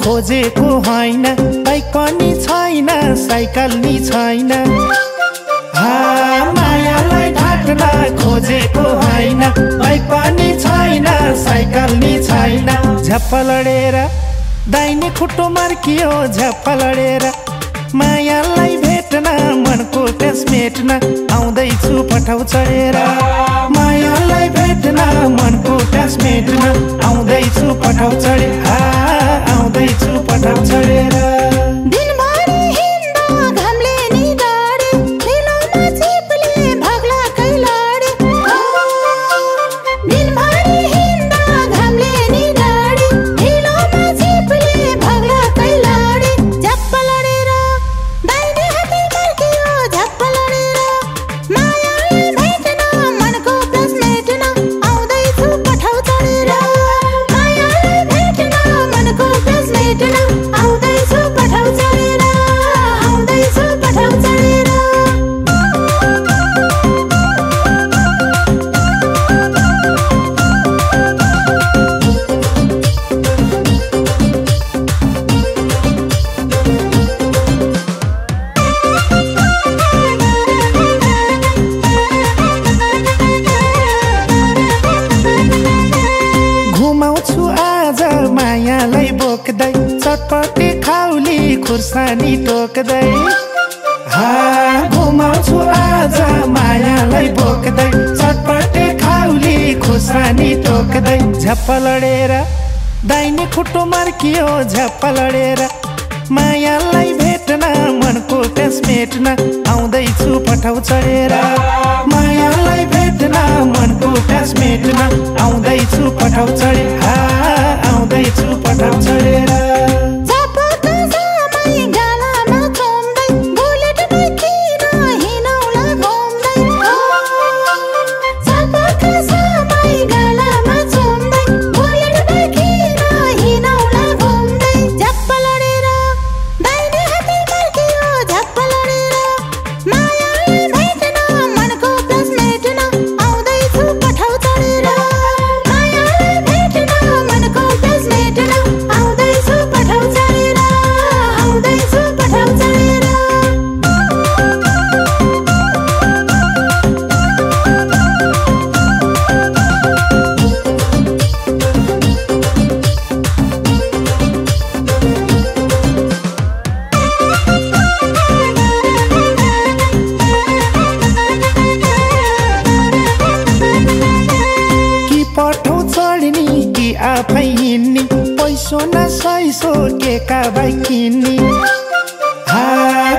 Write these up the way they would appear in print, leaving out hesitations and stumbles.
खोजेको होइन बाइक पनि छैन साइकल नि छैन मायालाई ढाक्न खोजेको होइन बाइक पनि छैन साइकल नि छैन झप्प लडेर दाहिने खुट्टो मर्कियो झप्प लडेर मायालाई भेट्न मनको प्यास मेट्न आउँदैछु पठाउ चढेर मायालाई भेट्न मनको प्यास मेट्न आउँदैछु पठाउ चढेर आउँदैछु पठाउ चढेर मायालाई बोक्दै चटपटे खाउली खुर्सानी टोक्दै घुमाउँछु आज मायालाई बोक्दै चटपटे खाउली खुर्सानी टोक्दै झप्प लडेर दाहिने खुट्टो मर्कियो झप्प लडेर मायालाई भेट्न मनको प्यास मेट्न आउँदैछु पठाउ चढेर मायालाई भेट्न मनको प्यास मेट्न आउँदैछु पठाउ चढेर आउँदैछु पठाउ चढेर आफै हिँड्नी पैसो न सैसो के का भाइ किन्नी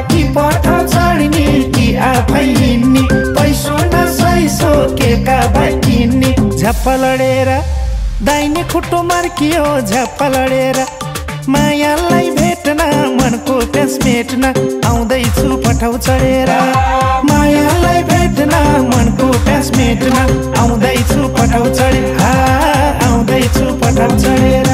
कि पठाउ चढ्नी कि आफै हिँड्नी पैसो न सैसो के का भाइ किन्नी झप्प लडेर दाहिने खुट्टो मर्कियो झप्प लडेर मायालाई भेट्न मनको प्यास मेट्न आउँदैछु पठाउ चढेर मायालाई भेट्न मनको प्यास मेट्न आउँदैछु पठाउ चढेर आउँदैछु पठाउ चढेर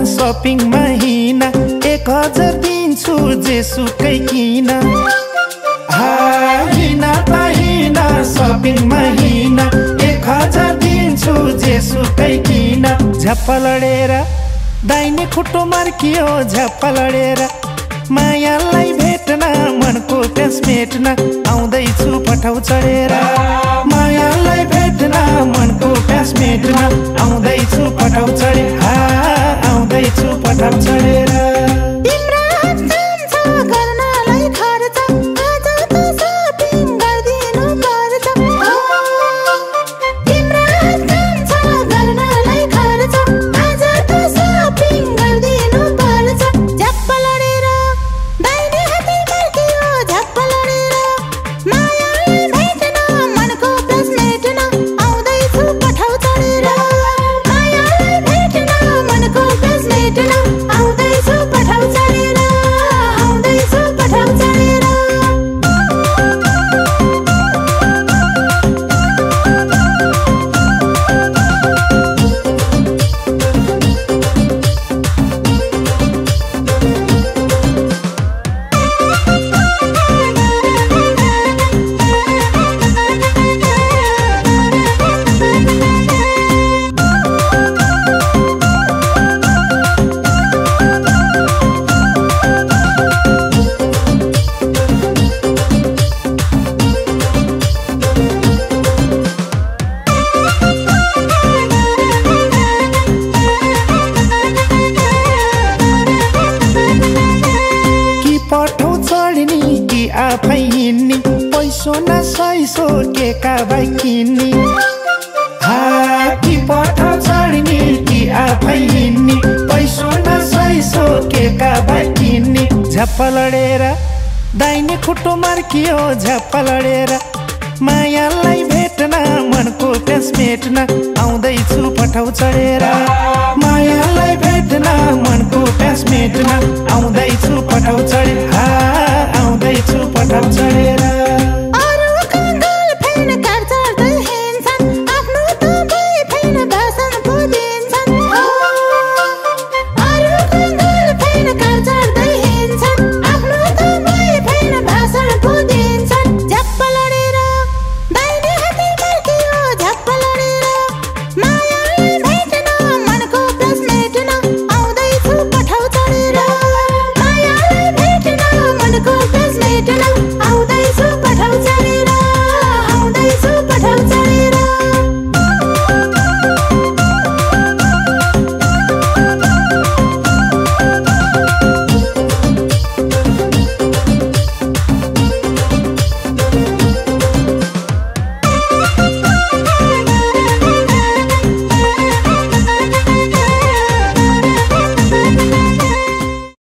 शपिङ महिना 1000 दिन्छु जेसुकै किन हिना त हिना शपिङ महिना 1000 दिन्छु जेसुकै किन झप्प लडेर दाहिने खुट्टो मार्कियो झप्प लडेर मायालाई भेट्न मनको प्यास मेट्न आउँदैछु पठाउ चढेर मायालाई भेट्न मनको प्यास मेट्न आउँदैछु पठाउ चढेर आउँदैछु पठाउ चढेर आफै हिँड्ने पैसो न सैसो के का भाइ किन्ने कि पठाउ चढ्ने कि आफै हिँड्ने पैसो न सैसो के का भाइ किन्ने झप्प लडेर दाहिने खुट्टो मार्कियो झप्प लडेर मायालाई भेट्न मनको प्यास मेट्न आउँदैछु पठाउ चढेर मायालाई भेट्न मनको प्यास मेट्न आउँदैछु पठाउ चढेर आउँदैछु पठाउ चढेर